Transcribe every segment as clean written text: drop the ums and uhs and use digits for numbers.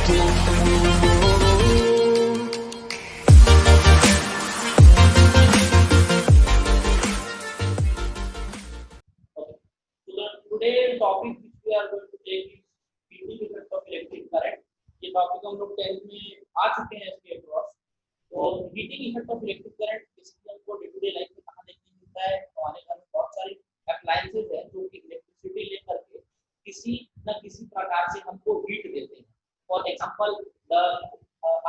Okay. So today topic which we are going to take is heating effect of electric current. ये topic हम लोग 10th में आ चुके हैं इसके अक्रॉस. तो heating effect of electric current basically हमको डे टू डे लाइफ में कहाँ देखने मिलता है. हमारे घर में बहुत सारी अप्लायंसेज हैं जो कि इलेक्ट्रिसिटी लेकर के किसी न किसी प्रकार से हमको हीट देते हैं. For example the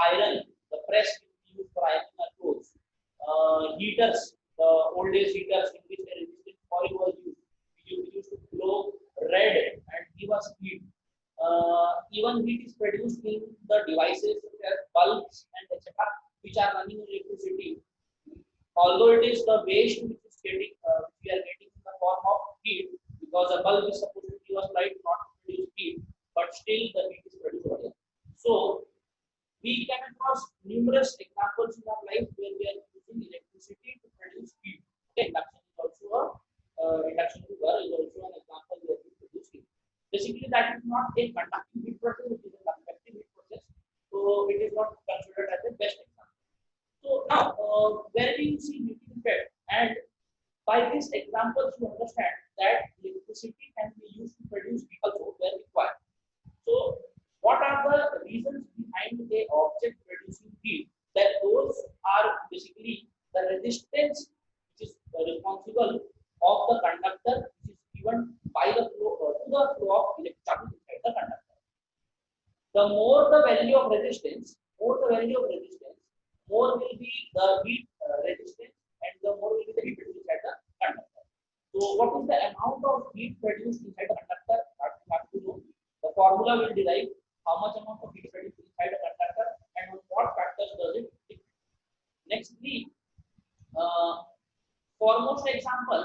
iron, the press used for ironing our clothes, heaters, the old days heaters in which a resistant coil was used. We used to glow red and give us heat. Even heat is produced in the devices such as bulbs and etc., which are running on electricity. Although it is the waste which is getting, we are getting in the form of heat, because a bulb is supposed to give us light, not to produce heat, but still the heat is produced over there. So we came across numerous examples in our life where we are using electricity to produce heat. Okay, induction is also induction cooker is also an example where we produce heat. Basically, that is not a conductive heat process; it is a convective heat process. So it is not considered as a best example. So now, where do you see heating effect? And by these examples, you understand that electricity can be used to produce heat also where required. So what are the reasons behind a object producing heat? That those are basically the resistance which is responsible of the conductor, which is given by the flow to the flow of electron inside the conductor. The more the value of resistance, more will be the heat resistance, and the more will be the heat produced inside the conductor. So what is the amount of heat produced inside the conductor? That we have to know. The formula will derive how much amount of heat produced inside a conductor and on what factors does it depend. Nextly, foremost example,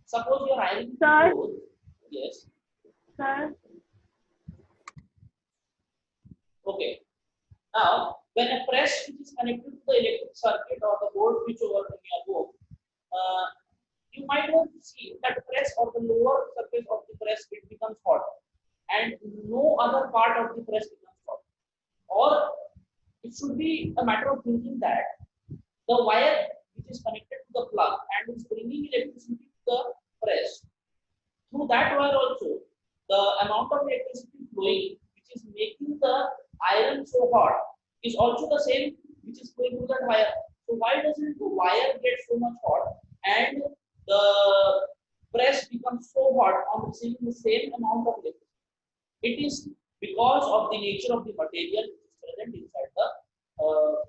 suppose you are ironing clothes. Yes. Sir. Okay. Now, when a press which is connected to the electric circuit or the board switch over in your home, you might have seen that press or the lower surface of the press, it becomes hot, and no other part of the press becomes hot. Or it should be a matter of thinking that the wire which is connected to the plug and is bringing electricity to the press, through that wire also the amount of electricity flowing which is making the iron so hot is also the same which is flowing through that wire. So why doesn't the wire get so much hot and the press becomes so hot on receiving the same amount of electricity? It is because of the nature of the material which is present inside the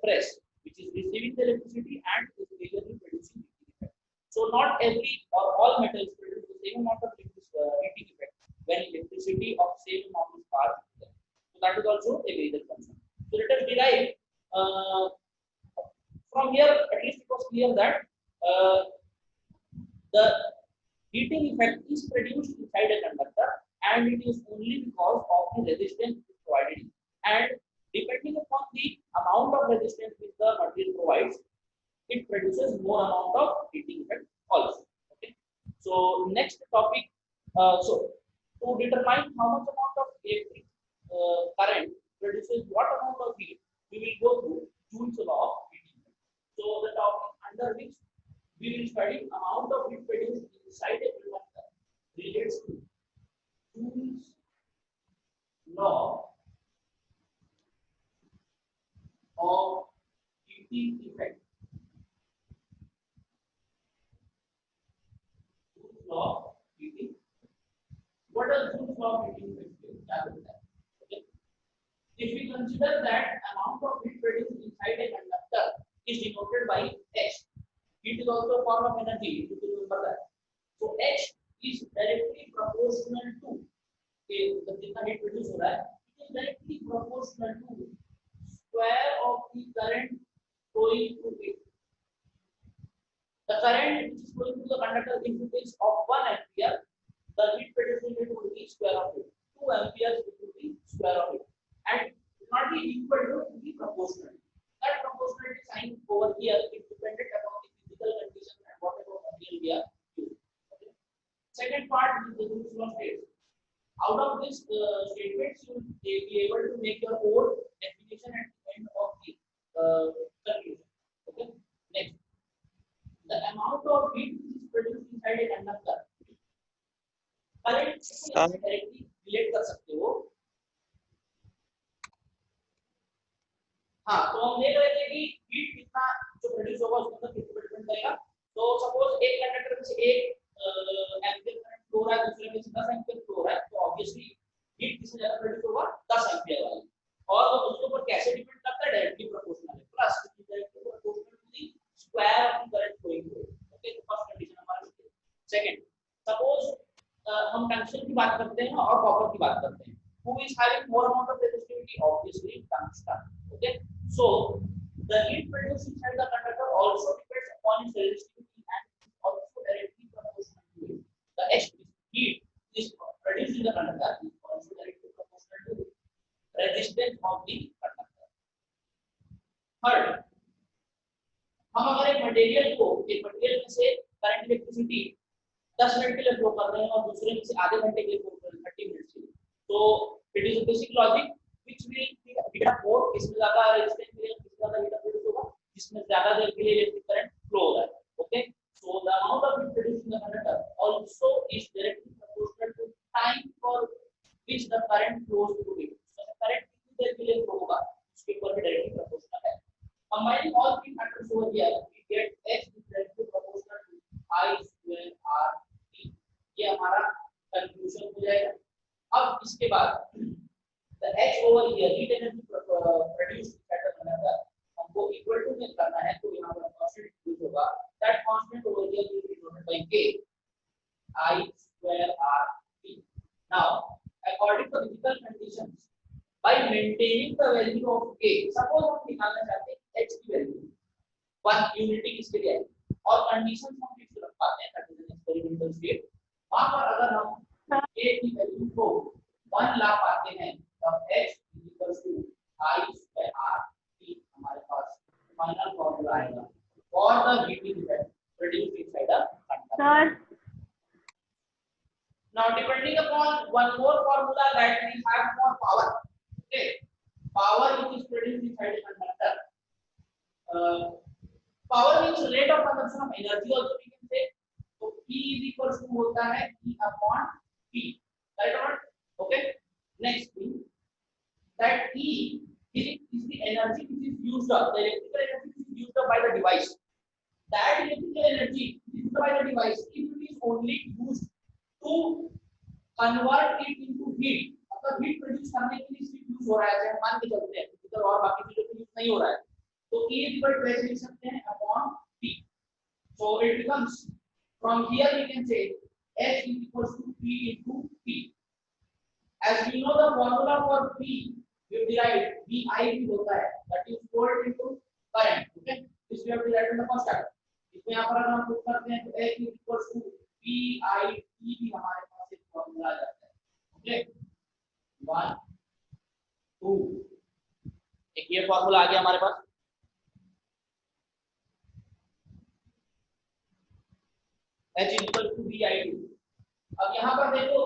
press, which is receiving the electricity and is majorly producing heating effect. So not every or all metals produce the same amount of heating effect when electricity of same amount is passed to them. So that is also a major concern. So let us derive from here. At least it was clear that the heating effect is produced inside a conductor, and it is only because of the resistance provided. And depending upon the amount of resistance which the material provides, it produces more amount of heating effect also. Okay. So next topic. So to determine how much amount of electric current produces what amount of heat, we will go through Joule's law of heating effect. So the topic under which we will study amount of heat produced inside a conductor relates to Joule's law of heating effect. Joule's law of heating. What does Joule's law of heating effect do? Okay. If we consider that amount of heat produced inside a conductor is denoted by H, heat is also a form of energy. You should remember that. So H is directly proportional to the heat produced हो रहा है, it is directly proportional to square of the current flowing through it. The current which is flowing through the conductor, if it is of 1 ampere, the heat produced in it would be square of it. 2 amperes, it would be square of it, and it will not be equal to, it will be proportional. That proportionality sign over here is dependent upon the physical condition and whatever material we are using. Okay. Second part is the Joule's law states. Out of this statements, you will be able to make your own definition at the end of the conclusion. Okay. Next, the amount of heat which is produced inside a conductor. Current को directly relate कर सकते हो. हाँ, तो हम देख रहे थे कि हीट कितना जो प्रोड्यूस होगा उसके अंदर कितना डिपेंड करेगा. तो सपोज एक कंडक्टर में से 1 एम्पीयर करंट फ्लो हो रहा है, दूसरे में से 10 एम्पीयर फ्लो हो रहा है, तो ऑब्वियसली हीट किससे ज्यादा प्रोड्यूस होगा? 10 एम्पीयर वाली. और वो उसके ऊपर कैसे डिपेंड करता है? डायरेक्टली प्रोपोर्शनल है, plus directly proportional to the square of the current flowing through. Okay, तो फर्स्ट कंडीशन हमारा. सेकंड, सपोज हम टंगस्टन की बात करते हैं और कॉपर की बात करते हैं. Who is having more amount of resistivity? Obviously tungsten. Okay, so the heat produced inside the conductor also depends upon its resistivity and is also directly proportional to it. The heat is produced in the conductor is also directly proportional to the resistance of the conductor. Third, हम अगर एक material में से current electricity 10 minute के लिए flow कर रहे हैं और दूसरे में से आधे घंटे के लिए फ्लो कर रहे हैं 30 मिनट के लिए, तो it is a basic logic which will heat up more. इसमें ज्यादा रेजिस्टेंस मिलेगा, इसमें ज्यादा हीट अप प्रोड्यूस होगा, जिसमें ज्यादा देर के लिए इलेक्ट्रिक करंट फ्लो हो रहा है. Okay, so the amount of heat produced in the conductor also is directly proportional to time for which the current flows through it. Current कितनी देर के लिए फ्लो होगा उसके ऊपर भी डायरेक्टली प्रोपोर्शनल है. Combining all three factors over here, we get H is directly proportional to I square R T. ये हमारा कंक्लूजन हो जाएगा. अब इसके बाद the H over here, heat energy produced at the conductor, हमको equal to में करना है, तो यहाँ पर constant यूज होगा. That constant over here will be denoted by K I square R T. Now, according to physical conditions, by maintaining the value of K, suppose हम निकालना चाहते हैं H की वैल्यू 1 यूनिटी किसके लिए है और कंडीशंस हम फिक्स रख पाते हैं, that is an experimental state. वहां पर अगर हम K की वैल्यू को 1 ला पाते हैं तब H I square R T हमारे पास फाइनल फार्मूला आएगा for the heating effect produced inside the conductor. Now depending upon one more formula that we have for power. Okay, power which is produced inside a conductor. Power means rate of consumption of energy also we can say. So P is equals to होता है E upon T, right or not? Okay, next thing that E is the energy which is used up, the electrical energy which is used up by the device. That electrical energy used by the device, if it is only used to convert it into heat, मतलब heat produce करने के लिए सिर्फ use हो रहा है, जैसे मान के चलते हैं इधर और बाकी चीजों के यूज नहीं हो रहा है, तो E इक्वल टू ऐसे लिख सकते हैं upon T. So it becomes from here we can say H is equals to P into T. As we know the formula for P, we derived VI भी होता है, that is volt into current. Okay, this we have derived in the first step. इसमें यहाँ पर अगर हम put करते हैं तो H is equals to VI T भी हमारे पास एक फॉर्मूला आ जाता है. ओके, 1 2 एक ये फॉर्मूला आ गया हमारे पास. H is equal to VI2. अब यहाँ पर देखो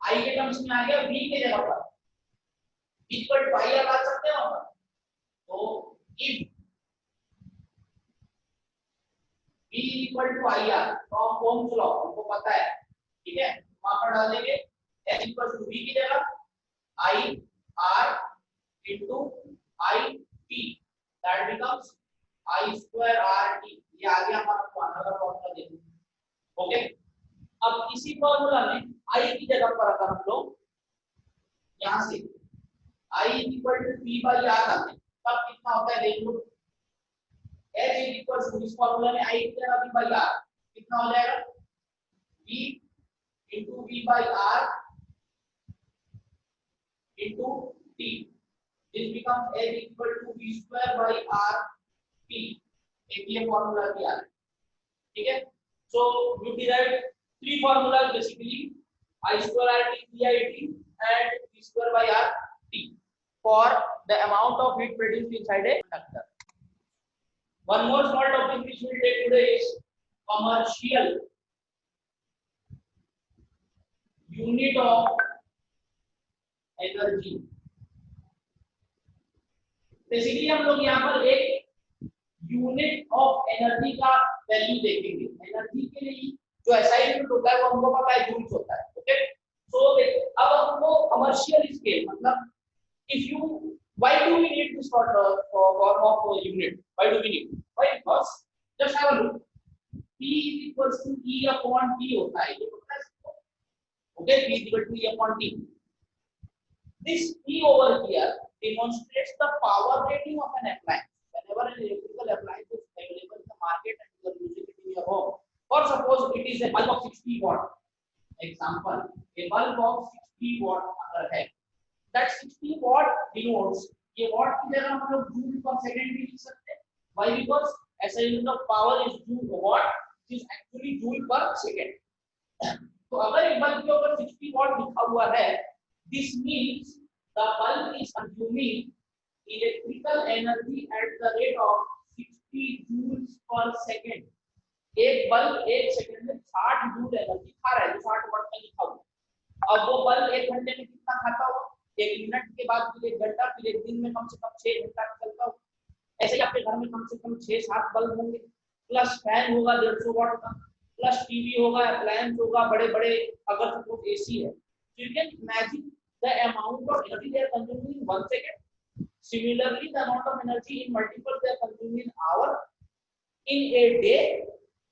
I के टर्म्स में आ गया V के जगह पर इक्वल टू I लगा सकते हो हम. तो if V equal to IR from ohm's law हमको पता है, ठीक है, वहां पर डाल देंगे H इक्वल टू V की जगह I R into I T, that becomes I square R T. ये आ गया हमारा फार्मूला फॉर्मूला देखो. ओके, अब इसी फॉर्मूला में I की जगह पर अगर हम लोग यहां से I equal to P by R डालते हैं तब कितना होता है देख लो. H इज इक्वल टू इस फॉर्मूला में I की जगह P बाई R कितना हो जाएगा V into V by R into T. This becomes H equal to V square by R T. एक ये फॉर्मूला दिया है, ठीक है. So we derived three formulas basically, I square R T VIT and V square by R T for the amount of heat produced inside a conductor. One more small topic which we will take today is commercial unit of energy. Basically हम लोग यहाँ पर एक unit of energy का value देखेंगे। Energy के लिए जो एसआई यूनिट होता है वो हमको पता है जूल्स होता है। ओके, सो अब हमको कमर्शियल स्केल मतलब if you why do we need this sort of form of unit? Why do we need? Why? Because just have a look. P is equals to E upon T होता है ये होता है। Okay, P is equal to E upon T. This P over here demonstrates the power rating of an appliance. Whenever an electrical appliance is available in the market and you are using it in your home, or suppose it is a bulb of 60 watt. Example, a bulb of 60 watt अगर है, that 60 watt denotes ये watt की जगह हम लोग joule per second भी लिख सकते हैं। Why? Because ऐसा unit of power is joule watt, which is actually joule per second. तो अगर एक बल्ब के ऊपर 60 watt लिखा हुआ है, this means the bulb is consuming electrical energy at the rate of 60 joules per second। एक बल्ब एक सेकंड में 60 जूल एनर्जी खा रहा है, जो 60 वाट का लिखा हुआ। अब वो बल्ब एक घंटे में कितना खाता होगा? एक मिनट के बाद फिर एक घंटा, फिर एक दिन में कम से कम 6 घंटा चलता होगा। ऐसे ही आपके घर में कम से कम 6-7 बल्ब होंगे, प्लस फैन होगा 150 वाट का, प्लस टीवी होगा, अप्लायंस होगा, बड़े बड़े अगर सपोज एसी है। So you can imagine the amount of energy they are consuming in 1 second. Similarly, the amount of energy in multiple they are consuming in hour, in a day,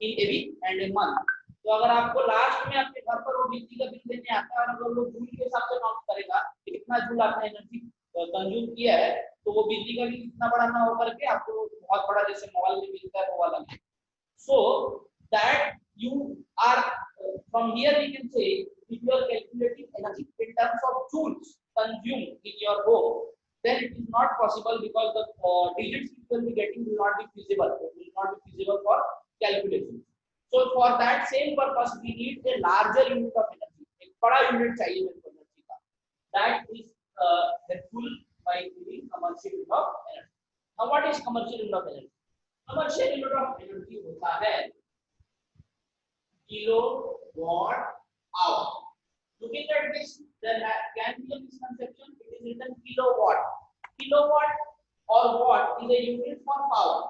in a week and a month. तो अगर आपको last में आपके घर पर वो बिजली का बिल देने आता है और अगर लोग जूल के हिसाब से काउंट करेगा कि कितना जूल आपने एनर्जी कंज्यूम किया है, तो वो बिजली का बिल कितना बड़ा ना होकर के आपको बहुत बड़ा जैसे मोबाइल में मिलता है वो वाला। So that you are from here we can say if you are calculating energy in terms of joules consumed in your home, then it is not possible because the digits you will be getting will not be feasible. It will not be feasible for calculation. So for that same purpose we need a larger unit of energy. एक बड़ा unit चाहिए मेरे को energy का। That is helpful by giving commercial unit of energy. Now what is commercial unit of energy? Commercial unit of energy होता है kilowatt hour. Looking at this, there can be a misconception. It is written kilowatt. Kilowatt or watt is a unit for power,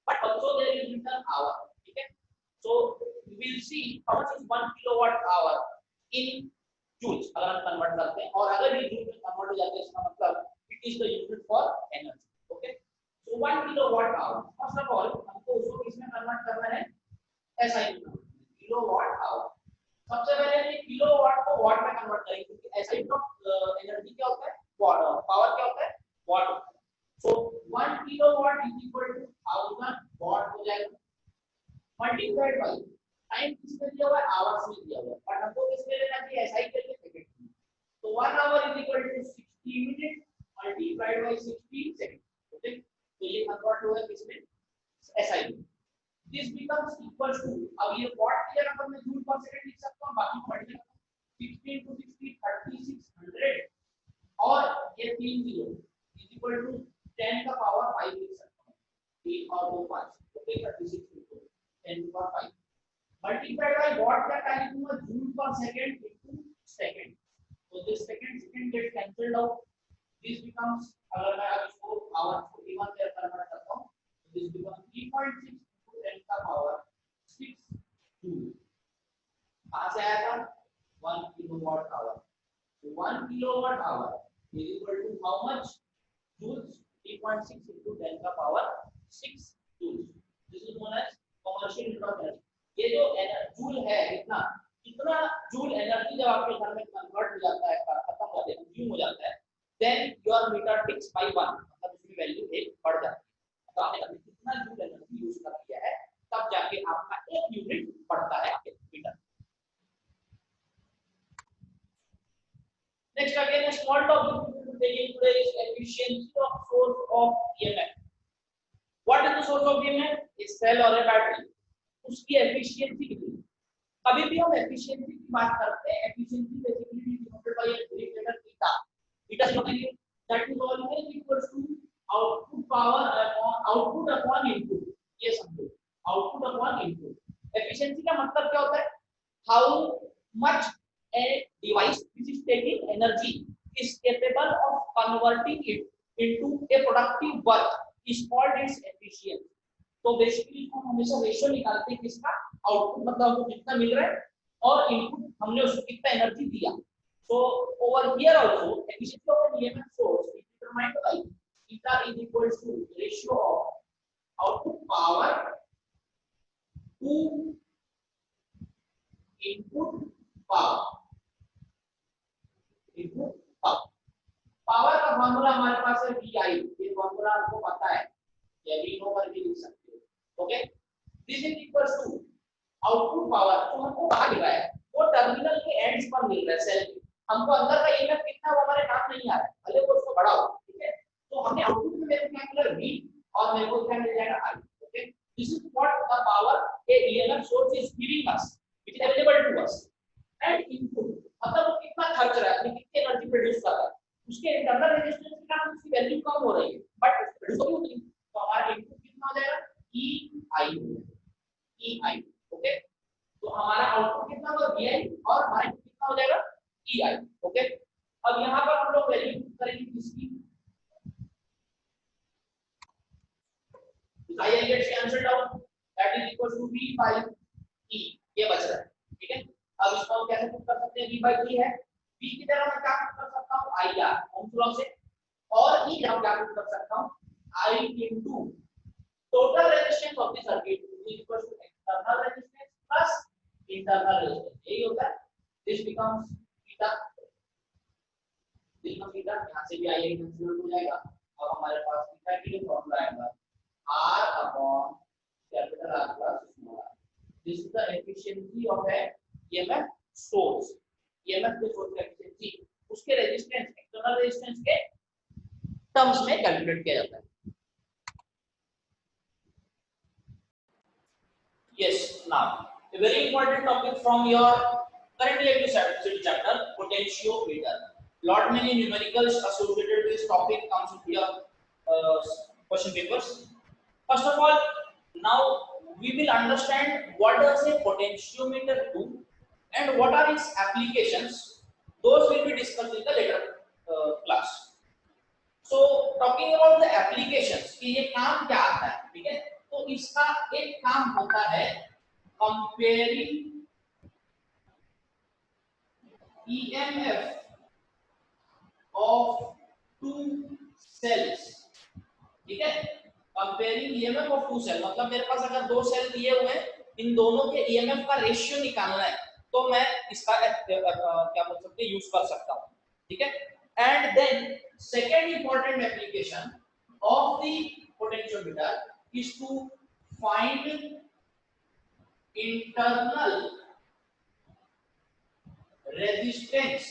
but also there is written hour. Okay, so we will see how much is 1 kilowatt hour in joules अगर हम convert करते हैं, और अगर ये joule में convert हो जाता है इसका मतलब it is the unit for energy. Okay, so 1 kilowatt hour, first of all हमको उसको किसमें कन्वर्ट करना है? SI kilowatt hour. सबसे पहले ये किलोवाट को वाट में कन्वर्ट करेंगे, क्योंकि SI एनर्जी क्या होता है? वाट। पावर क्या होता है? वाट होता है। सो 1 किलोवाट इज इक्वल टू 1000 वाट हो जाएगा, मल्टीप्लाइड बाय टाइम किसमें दिया हुआ है? आवर्स में दिया हुआ है, और हमको किसमें लेना चाहिए? SI के लिए सेकंड में। तो 1 hour is equal to 60 minute multiplied by 60 second. Okay, तो ये कन्वर्ट होगा किसमें? SI में। This becomes equal to, अब ये watt की जगह पर मैं जूल पर सेकंड लिख सकता हूँ, बाकी को मल्टीप्लाई 60 into 60 3600, और ये 3 जीरो इज इक्वल टू 10 का पावर 5 लिख सकता हूँ, 3 और 2 5, okay 36 into 10 to power 5 multiplied by watt का क्या लिखूंगा? Joule per second into second. तो this second get cancelled out, this becomes, अगर मैं अब इसको आवर 41 में कन्वर्ट करता हूँ, तो दिस बिकम्स 3.6 10 का पावर 6 जूल। कहां से आया था? 1 kilowatt hour. So 1 kilowatt hour is equal to how much joules? 3.6 into 10 का power 6 joules. This is known as commercial unit of energy. ये जो जूल है कितना जूल एनर्जी जब आपके घर में कन्वर्ट हो जाता है, खत्म हो जाता है, कंज्यूम हो जाता है, then your meter ticks by 1, मतलब उसकी वैल्यू 1 बढ़ जाती है। तो आपने कितना जूल एनर्जी यूज कर लिया है, तब जाके आपका 1 यूनिट बढ़ता है आपके metre. Next again a small topic we will take today is efficiency of source of EMF. What is the source of EMF? A cell or a battery. उसकी एफिशिएंसी कितनी? कभी भी हम एफिशिएंसी की बात करते हैं, efficiency basically denoted by a Greek letter theta. Theta is that is always equals to output power upon input. ये समझो, output upon input. एफिशिएंसी का मतलब क्या होता है? How much a device which is taking energy is capable of converting it into a productive work is called its efficiency. तो basically हम हमेशा रेशियो निकालते हैं किसका, आउटपुट मतलब हमको कितना मिल रहा है और इनपुट हमने उसको कितना एनर्जी दिया. So over here also efficiency of an EMF source is determined by eta is equal to ratio of output power to input power. Input power. Power का फॉर्मूला हमारे पास है VI. ये फॉर्मूला आपको पता है या वी नो करके लिख सकते हो. Okay, this is equals to output power. तो हमको कहां मिल रहा है, वो टर्मिनल के एंड्स पर मिल रहा है सेल के. हमको अंदर का ईएमएफ कितना वो हमारे काम नहीं आ रहा है, भले वो उसको बढ़ाओ. ठीक है, तो हमने आउटपुट में मेरे को क्या मिला V और मेरे को क्या मिल जाएगा I. Okay, this is what the power a EMF source is giving us, which is available to us. And input मतलब वो कितना खर्च रहा है, कितनी एनर्जी प्रोड्यूस कर रहा है, उसके इंटरनल रेजिस्टेंस के कारण उसकी वैल्यू कम हो रही है बट प्रोड्यूस होगी उतनी. तो हमारा इनपुट कितना हो जाएगा EI. ओके, तो हमारा आउटपुट कितना होगा VI और हमारा इनपुट कितना हो जाएगा EI. ओके, अब यहां पर हम लोग वैल्यू पुट करेंगे किसकी, I gets cancelled out, that is equal to V by E. ये बच रहा है. ठीक है, अब इसको हम कैसे पुट कर सकते हैं, V by E है, V की जगह मैं क्या पुट कर सकता हूं IR ओम्स लॉ से, और E जगह क्या पुट कर सकता हूं I into total resistance of the circuit is equal to external resistance plus internal resistance. यही होता है. This becomes theta. यहाँ से भी आइए कैंसिल हो जाएगा. अब हमारे पास थीटा के लिए फॉर्मूला आएगा R upon capital R plus small r. This is the efficiency of a EMF source. EMF के सोर्स का efficiency उसके रेजिस्टेंस एक्सटर्नल रेजिस्टेंस के टर्म्स में कैलकुलेट किया जाता है. Yes, now a very important topic from your current electricity chapter, potentiometer. Lot many numericals associated with this topic comes in your question papers. First of all, now we will understand what does a potentiometer do and what are its applications. Those will be discussed in the later class. So talking about the applications कि ये काम क्या आता है. ठीक है, तो इसका एक काम होता है comparing EMF of two cells. ठीक है, comparing EMF of two cells मतलब मेरे पास अगर दो सेल दिए हुए हैं, इन दोनों के EMF का रेशियो निकालना है तो मैं इसका क्या बोल सकते हैं यूज कर सकता हूं. ठीक है, and then second important application of the potentiometer is to find internal resistance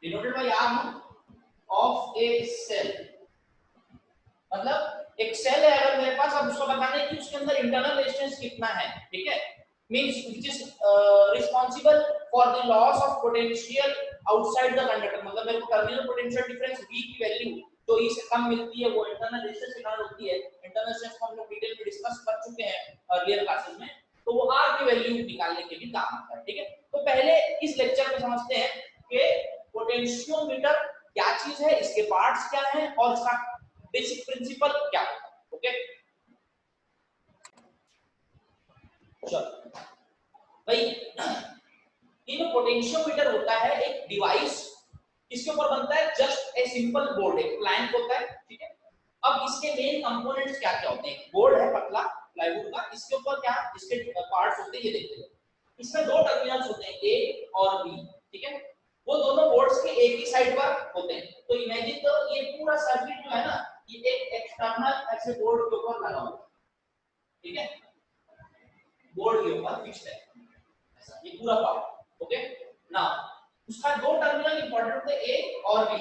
denoted by R of a cell. मतलब एक सेल है अगर मेरे पास, अब उसको बताना है कि उसके अंदर इंटरनल रेजिस्टेंस कितना है. ठीक है, means which is responsible for the loss of potential outside the conductor. मतलब मेरे को टर्मिनल पोटेंशियल डिफरेंस V की वैल्यू तो इससे कम मिलती है वो इंटरनल रेजिस्टेंस के कारण होती है. इंटरनल रेजिस्टेंस को हम लोग डिटेल में डिस्कस कर चुके हैं अर्लियर क्लासेस में, तो वो R की वैल्यू निकालने के लिए काम आता है. ठीक है, तो पहले इस लेक्चर में समझते हैं कि पोटेंशियोमीटर क्या चीज है, इसके पार्ट्स क्या हैं और इसका बेसिक प्रिंसिपल क्या है. ओके, चलो भाई, इन पोटेंशियोमीटर होता है एक डिवाइस, इसके ऊपर बनता है जस्ट ए सिंपल बोर्ड, एक प्लैंक होता है. ठीक है, अब इसके मेन कंपोनेंट्स क्या क्या होते हैं. बोर्ड है पतला प्लाईवुड का, इसके ऊपर क्या इसके पार्ट्स होते हैं ये देखते हैं. इसमें दो टर्मिनल्स होते हैं A और B. ठीक है, वो दोनों बोर्ड्स के एक ही साइड पर होते हैं. तो इमेजिन तो ये पूरा सर्किट जो है ना, ये एक एक्सटर्नल ऐसे बोर्ड के ऊपर लगा हुआ है. ठीक है, बोर्ड के ऊपर फिक्स्ड है ऐसा ये पूरा पार्ट. ओके, नाउ उसका दो टर्मिनल इंपॉर्टेंट होते हैं A और B.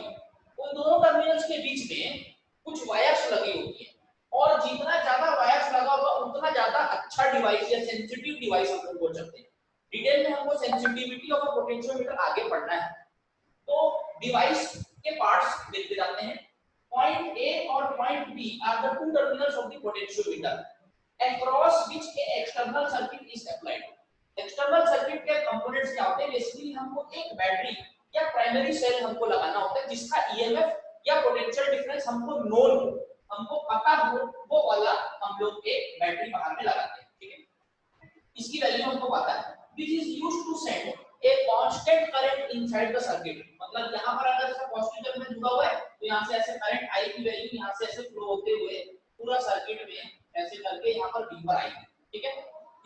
उन दोनों टर्मिनल्स के बीच में कुछ वायर्स लगी होती है, और जितना ज्यादा वायर्स लगा होगा उतना ज्यादा अच्छा डिवाइस या सेंसिटिव डिवाइस हम लोग बोल सकते हैं. डिटेल में हमको सेंसिटिविटी ऑफ अ पोटेंशियोमीटर आगे पढ़ना है. तो डिवाइस के पार्ट्स देखते जाते हैं. पॉइंट A और point B are the two terminals of the potentiometer across which a external circuit is applied. External circuit के कंपोनेंट्स क्या होते हैं, बेसिकली हमको एक बैटरी या प्राइमरी सेल हमको लगाना होता है जिसका ईएमएफ या पोटेंशियल डिफरेंस हमको नोन हो, हमको पता हो, वो वाला हम लोग एक बैटरी बाहर में लगाते हैं, ठीक है। इसकी वैल्यू हमको पता है, which is used to send a constant current inside the circuit। मतलब यहाँ पर अगर इसका पॉजिटिव टर्मिनल जुड़ा हुआ है तो यहाँ से ऐसे करंट आई की वैल्यू यहाँ से ऐसे फ्लो होते हुए पूरा सर्किट में ऐसे करके यहाँ पर V पर आएगी, ठीक है।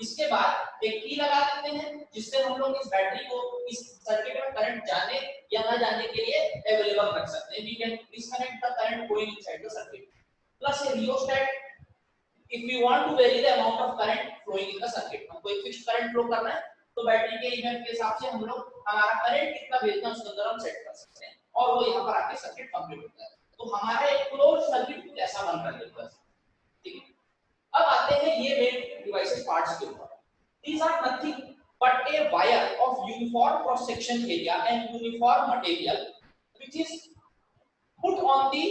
इसके बाद एक की लगा देते हैं जिससे हम लोग इस बैटरी को इस सर्किट में करंट जाने या न जाने के लिए अवेलेबल रख सकते हैं। We can disconnect the current going inside the circuit plus a rheostat if we want to vary the amount of current flowing in the circuit। हमको एक फिक्स्ड करंट फ्लो करना है तो बैटरी के ईएमएफ के हिसाब से हम लोग हमारा करंट कितना भेजना है उसके अंदर हम सेट कर सकते हैं और वो यहाँ पर आके सर्किट कंप्लीट होता है। तो हमारा एक क्लोज सर्किट कुछ ऐसा बन रहा है, ठीक है। अब आते हैं ये मेन डिवाइसेस पार्ट्स के ऊपर। these are nothing but a wire of uniform cross section area and uniform material which is put on the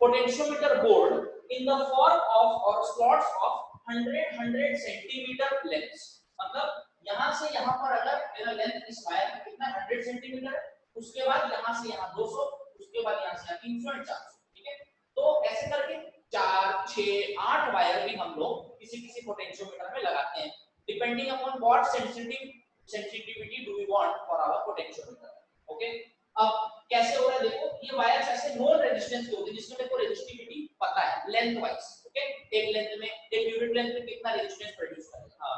potentiometer board in the form of or slots of 100 centimeter lengths। मतलब यहाँ से यहाँ पर अगर मेरा length इस wire का कितना 100 सेंटीमीटर, उसके बाद यहाँ से यहाँ 200, उसके बाद यहाँ से यहाँ 300 और 400, ठीक है। तो ऐसे करके 4, 6, 8 वायर भी हम लोग किसी किसी पोटेंशियोमीटर में लगाते हैं depending upon what sensitivity do we want for our potentiometer, okay. अब कैसे हो रहा है देखो, ये वायर्स ऐसे नोन रेजिस्टेंस के होते हैं जिसमें देखो रेजिस्टिविटी पता है लेंथ वाइज, ओके। एक लेंथ में एक यूनिट लेंथ में कितना रेजिस्टेंस प्रोड्यूस करेगा, हां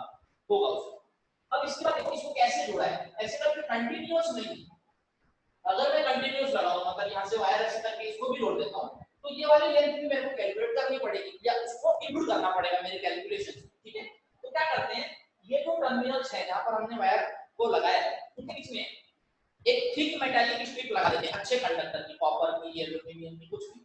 होगा उसको। अब इसके बाद देखो इसको कैसे जोड़ा है, ऐसे करके कंटीन्यूअस नहीं, अगर मैं कंटीन्यूअस लगाऊं मतलब यहां से वायर ऐसे करके इसको भी जोड़ देता हूं तो ये वाली लेंथ भी मेरे को कैलकुलेट करनी पड़ेगी या उसको इनपुट करना पड़ेगा मेरे कैलकुलेशन, ठीक है। तो क्या करते हैं, ये जो टर्मिनल्स है जहां पर हमने वायर को लगाया है उनके बीच में एक थिक मेटालिक स्ट्रिप लगा देते हैं अच्छे कंडक्टर की, कॉपर की, एल्युमिनियम की, कुछ भी।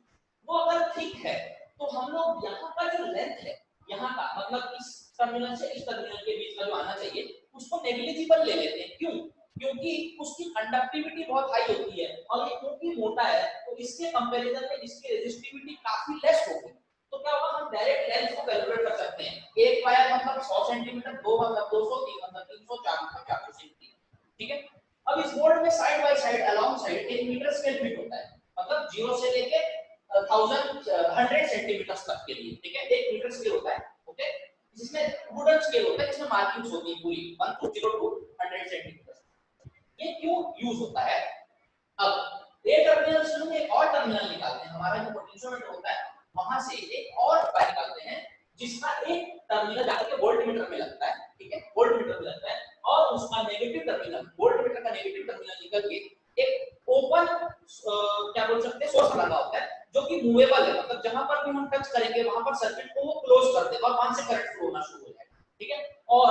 वो अगर थिक है तो हम लोग यहाँ का जो लेंथ है यहाँ का मतलब इस टर्मिनल से इस टर्मिनल के बीच का जो आना चाहिए उसको नेग्लिजिबल ले लेते हैं। क्यों? क्योंकि उसकी कंडक्टिविटी बहुत हाई होती है और ये क्योंकि मोटा है तो इसके कंपैरिजन में इसकी रेजिस्टिविटी काफी लेस होगी। तो क्या होगा, हम डायरेक्ट लेंथ को कैलकुलेट कर सकते हैं। एक वायर मतलब 100 सेंटीमीटर, दो मतलब 200, तीन मतलब 300, चार मतलब 400 सेंटीमीटर, ठीक है। अब इस बोर्ड में side by side along side 1 metre scale fit होता है, मतलब 0 से लेके 100 सेंटीमीटर तक के लिए, ठीक है। 1 मीटर स्केल होता है, ओके। जिसमें वुडन स्केल होता है जिसमें मार्किंग्स होती है पूरी 1 to 0 to 100 सेंटीमीटर। ये क्यों यूज होता है? अब ये टर्मिनल से हम एक और टर्मिनल निकालते हैं, हमारा जो पोटेंशियोमीटर होता है वहां से एक और वायर निकालते हैं जिसका एक टर्मिनल जाकर के वोल्टमीटर में लगता है, ठीक है, वोल्टमीटर में लगता है और उसका नेगेटिव टर्मिनल वोल्टमीटर का नेगेटिव टर्मिनल निकल के एक ओपन क्या बोल सकते हैं सोर्स लगा होता है जो कि मूवेबल है, मतलब जहां पर भी हम टच करेंगे वहां पर सर्किट को वो क्लोज कर देगा और वहां से करंट फ्लो होना शुरू हो जाएगा, ठीक है। और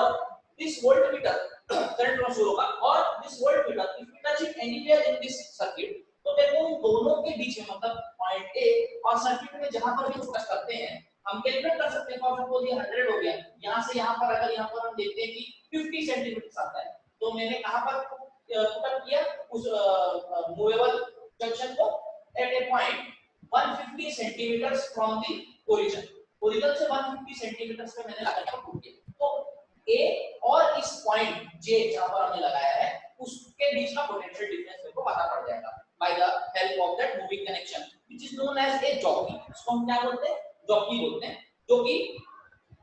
दिस वोल्टमीटर करंट फ्लो शुरू होगा और this voltmeter if you touch it anywhere in this circuit तो देखो उन दोनों के बीच में मतलब पॉइंट ए और सर्किट में जहां पर भी हम टच करते हैं हम कैलकुलेट कर सकते हैं। फॉर सपोज ये 100 हो गया, यहां से यहां पर अगर यहां पर हम देखते हैं कि 50 सेंटीमीटर आता है तो मैंने कहां पर पुट किया उस मूवेबल जंक्शन को at a point 150 centimetre from the origin, origin से 150 सेंटीमीटर पे मैंने लगा के पुट किया। तो ए और इस पॉइंट जे जहां पर हमने लगाया है उसके बीच का पोटेंशियल डिफरेंस मेरे को पता पड़ जाएगा by the help of that moving connection which is known as a jockey. इसको हम क्या बोलते हैं? जॉकी बोलते हैं, जो कि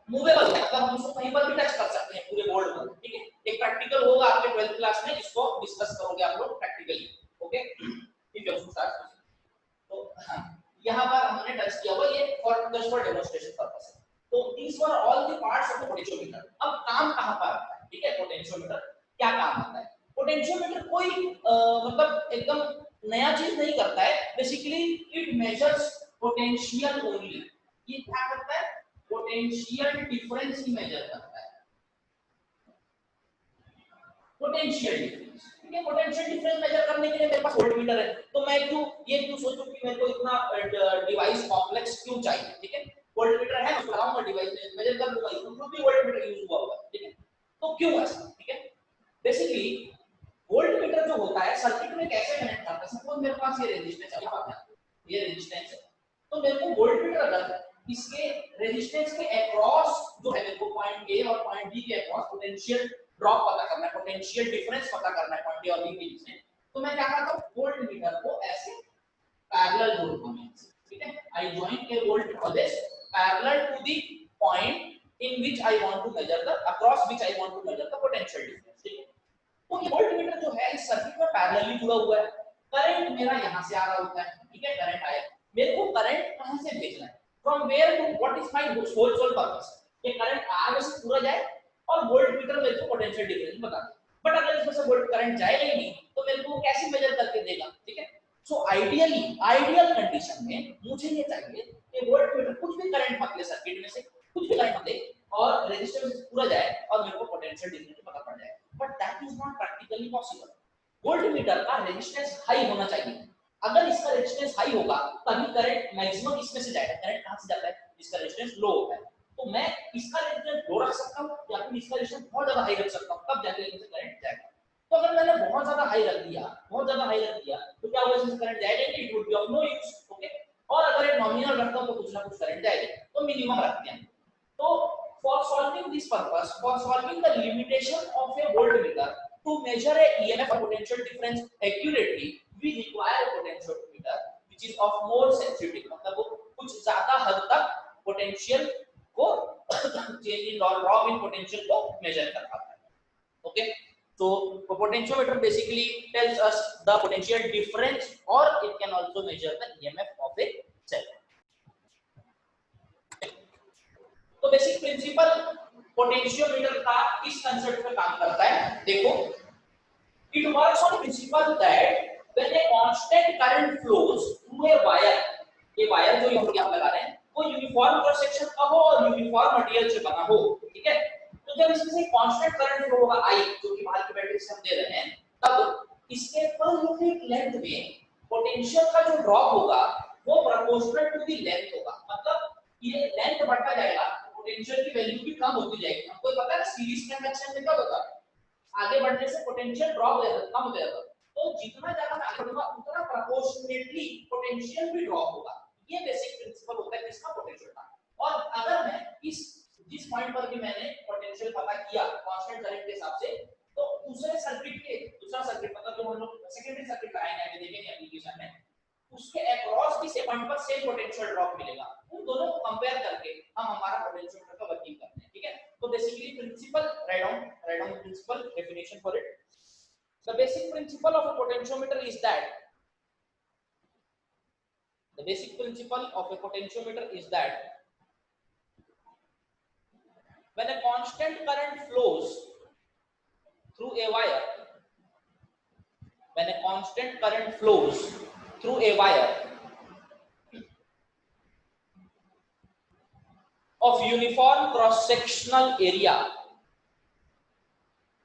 मूवेबल है, मतलब हम उसको कहीं पर भी टच कर सकते हैं पूरे बोर्ड पर, ठीक है। एक प्रैक्टिकल होगा आपके 12th क्लास में, इसको डिस्कस करोगे आप लोग प्रैक्टिकली, ओके, ठीक है। उसको स्टार्ट तो हां यहां पर हमने टच किया हुआ ये for just for demonstration purpose है। तो these were all the parts of the potentiometer. अब काम कहां पर आता है, ठीक है, पोटेंशियोमीटर क्या काम आता है? पोटेंशियोमीटर कोई मतलब एकदम नया चीज नहीं करता है, basically it measures potential only. ये क्या करता है? पोटेंशियल डिफरेंस ही मेजर करता है, पोटेंशियल डिफरेंस, ठीक है। पोटेंशियल डिफरेंस मेजर करने के लिए मेरे पास वोल्टमीटर है तो मैं क्यों सोचूं कि मेरे को इतना डिवाइस कॉम्प्लेक्स क्यों चाहिए, ठीक है। वोल्टमीटर है उसको लगाऊंगा डिवाइस मेजर कर लूंगा, इसमें भी वोल्टमीटर यूज हुआ होगा, ठीक है। तो क्यों ऐसा, ठीक है। बेसिकली वोल्टमीटर जो होता है सर्किट में कैसे कनेक्ट करता है, सपोज मेरे पास ये रेजिस्टेंस है, ये रेजिस्टेंस है तो मेरे को वोल्टमीटर अगर इसके रेजिस्टेंस के अक्रॉस जो है मेरे को पॉइंट ए और पॉइंट बी के अक्रॉस पोटेंशियल ड्रॉप पता करना है, पोटेंशियल डिफरेंस पता करना है पॉइंट ए और बी के बीच में, तो मैं क्या करता हूँ, वोल्ट मीटर को ऐसे पैरेलल जोड़ता हूँ, ठीक है। I join a volt always parallel to the point in which I want to measure the across which I want to measure the potential difference, ठीक है। तो ये वोल्ट मीटर जो है इस सर्किट में पैरेलली जुड़ा हुआ है। करंट मेरा यहाँ से आ रहा होता है, ठीक है, करंट आया, मेरे को करंट कहाँ से भेजना है, from where to what is my sole purpose, ये करंट आगे से पूरा जाए और वोल्ट मीटर मेरे को पोटेंशियल डिफरेंस बता दे। बट अगर इसमें से वोल्ट करंट जाएगा ही नहीं तो मेरे को कैसे मेजर करके देगा, ठीक है। सो आइडियली आइडियल कंडीशन में मुझे ये चाहिए कि वोल्ट मीटर कुछ भी करंट मत ले सर्किट में से, कुछ भी करंट मत ले और रेजिस्टेंस पूरा जाए और मेरे को पोटेंशियल डिफरेंस पता पड़ जाए, but that is not practically possible. Volt meter का रेजिस्टेंस हाई होना चाहिए, अगर इसका रेजिस्टेंस हाई होगा तभी करंट मैक्सिमम इसमें से जाएगा। करंट कहां से जाता है, इसका रेजिस्टेंस लो होता है, तो मैं इसका रेजिस्टेंस लो रख सकता हूं या फिर इसका रेजिस्टेंस बहुत ज्यादा हाई रख सकता हूं, तब जाके इसमें से करंट जाएगा। तो अगर मैंने बहुत ज्यादा हाई रख दिया, बहुत ज्यादा हाई रख दिया तो क्या होगा, इसमें करंट जाएगा नहीं, it would be of no use, okay. और अगर एक नॉमिनल रखता हूं तो कुछ ना कुछ करंट जाएगा, तो मिनिमम रखते हैं। तो for solving this purpose, for solving the limitation of a voltmeter to measure a EMF or potential difference accurately, we require a potentiometer which is of more sensitivity, मतलब वो कुछ ज्यादा हद तक पोटेंशियल को चेंज इन और drop in potential को major कर पाता है, okay. So a potentiometer basically tells us the potential difference or it can also measure the EMF of a cell. तो बेसिक प्रिंसिपल पोटेंशियोमीटर का किस कंसेप्ट पे काम करता है, देखो, it works on principal that when a constant current flows through a wire, ये wire जो हम यहां लगा रहे हैं वो यूनिफॉर्म क्रॉस सेक्शन का हो और यूनिफॉर्म मटेरियल से बना हो, ठीक है। तो जब इसमें से कांस्टेंट करंट फ्लो होगा आई, जो कि बाहर की बैटरी से हम दे रहे हैं, तब इसके पर यूनिट लेंथ में पोटेंशियल का जो ड्रॉप होगा वो प्रोपोर्शनल टू द लेंथ होगा, मतलब ये लेंथ बढ़ता जाएगा, पोटेंशियल की वैल्यू भी कम होती जाएगी। आपको पता है सीरीज कंडक्शन में क्या होता है, आगे बढ़ने से पोटेंशियल ड्रॉप हो जाता है, कम हो जाता है, तो जितना ज्यादा मैं आगे बढ़ूंगा उतना प्रोपोर्शनेटली पोटेंशियल भी ड्रॉप होगा। ये बेसिक प्रिंसिपल होता है किसका, पोटेंशियल का। और अगर मैं इस जिस पॉइंट पर भी मैंने पोटेंशियल पता किया कांस्टेंट करंट के हिसाब से, तो दूसरे सर्किट के दूसरा सर्किट मतलब जो हम लोग सेकेंडरी सर्किट लगाएंगे आगे देखेंगे एप्लीकेशन में, उसके अक्रॉस भी सेम पॉइंट पर सेम पोटेंशियल ड्रॉप मिलेगा। उन दोनों को कंपेयर करके हम हमारा पोटेंशियोमीटर का वर्किंग करते हैं, ठीक है। तो basically principle write down principle definition for it. The basic principle of a potentiometer is that the basic principle of a potentiometer is that when a constant current flows through a wire, when a constant current flows through a wire of uniform cross sectional area,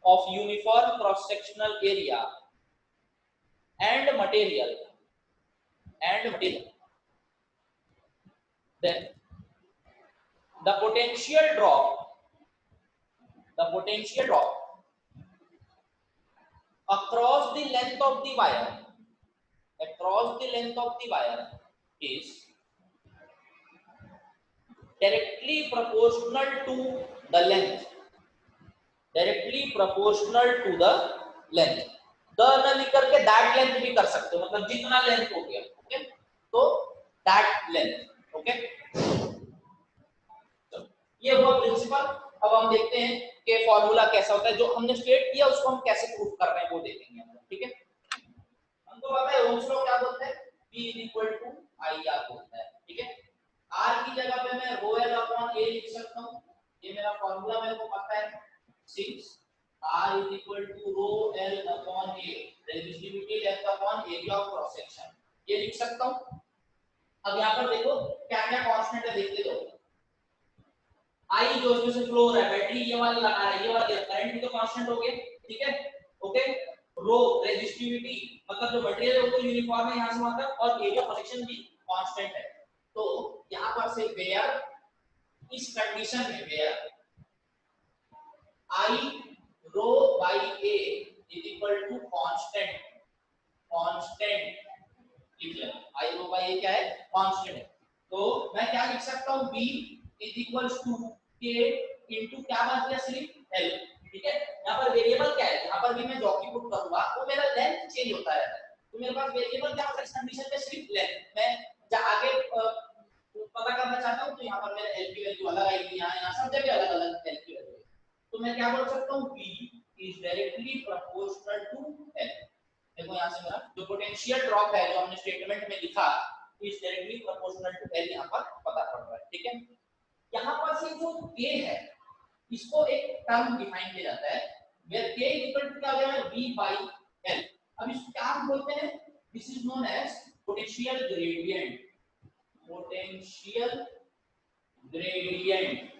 of uniform cross sectional area and material, then the potential drop across the length of the wire is directly proportional to the length, the न लिखकर के that length भी कर सकते हो, मतलब जितना length हो गया, ओके, तो दैट लेंथ, ओके। ये हुआ प्रिंसिपल। अब हम देखते हैं कि फॉर्मूला कैसा होता है, जो हमने स्टेट किया उसको हम कैसे प्रूफ कर रहे हैं वो देखेंगे हम, ठीक है। हमको पता है ओम्स लॉ क्या बोलता है, P = IR बोलता है, ठीक है। R की जगह पे मैं ρL/A लिख सकता हूं, ये मेरा फॉर्मूला मेरे को पता है, 6 R = ρL/A, resistivity length upon area of cross section, ये लिख सकता हूं। अब यहां पर देखो क्या क्या कांस्टेंट है, देखते दो। आई जो इसमें से फ्लो हो रहा है, बैटरी ये वाला लगा रहा है, ये वाला करंट भी तो कांस्टेंट हो गया, ठीक है, ओके। रो रेजिस्टिविटी मतलब जो मटेरियल है वो यूनिफॉर्म है यहां से वहां तक, और एरिया ऑफ सेक्शन भी कांस्टेंट है। तो यहां पर से वेयर इस कंडीशन में where I rho by a = constant लिख लेना। आई रो बाय ए क्या है, कांस्टेंट है। तो मैं क्या लिख सकता हूं, B = K into क्या बात किया, सिर्फ L, ठीक है। यहाँ पर वेरिएबल क्या है, यहाँ पर भी मैं जॉकी पुट करूंगा वो मेरा लेंथ चेंज होता रहता है, तो मेरे पास वेरिएबल क्या होता है इस कंडीशन पे, सिर्फ लेंथ। मैं आगे पता करना चाहता हूँ तो यहाँ पर मेरा एल की वैल्यू अलग आएगी, यहाँ सब जगह अलग अलग एल की वैल्यू है, तो मैं क्या बोल सकता हूँ, P is directly proportional to L। देखो यहाँ से मेरा जो पोटेंशियल ड्रॉप है जो हमने स्टेटमेंट में लिखा is directly proportional to L, यहाँ पर पता पड़ रहा है, ठीक है। यहाँ पर से जो K है इसको एक टर्म डिफाइन किया जाता है where K इक्वल टू क्या हो जाएगा, V by L। अब इसको क्या हम बोलते हैं, this is known as potential gradient, potential gradient.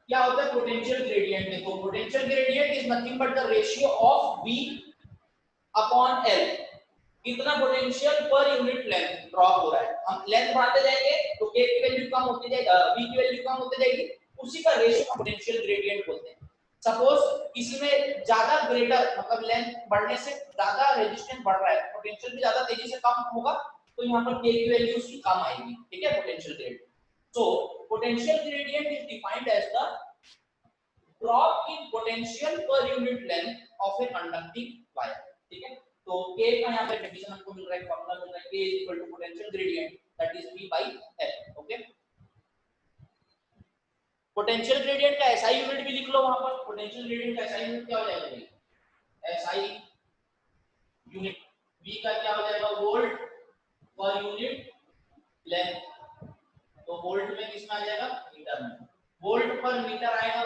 क्या होता है पोटेंशियल ग्रेडियंट, देखो potential gradient is nothing but the ratio of V upon L, कितना potential per unit length drop हो रहा है, हम लेंथ बढ़ाते जाएंगे तो K की वैल्यू कम होती जाएगी, V की वैल्यू कम होती जाएगी, उसी का रेशियो पोटेंशियल ग्रेडियंट बोलते हैं। सपोज किसी में ज्यादा ग्रेटर मतलब लेंथ बढ़ने से ज्यादा रेजिस्टेंस बढ़ रहा है, पोटेंशियल भी ज्यादा तेजी से कम होगा, तो यहाँ पर K की वैल्यू उसकी कम आएगी, ठीक है, potential gradient. So potential gradient is defined as the drop in potential per unit length of a conducting wire, ठीक है। तो K का यहाँ पे डेफिनेशन हमको मिल रहा है, फॉर्मूला मिल रहा है, K is equal to potential gradient that is V by L, okay. Potential gradient का SI यूनिट भी लिख लो वहां पर, पोटेंशियल ग्रेडियंट का SI यूनिट क्या हो जाएगा भाई, SI यूनिट V का क्या हो जाएगा, वोल्ट पर यूनिट लेंथ, तो वोल्ट में किसमें आ जाएगा, मीटर में, वोल्ट पर मीटर आएगा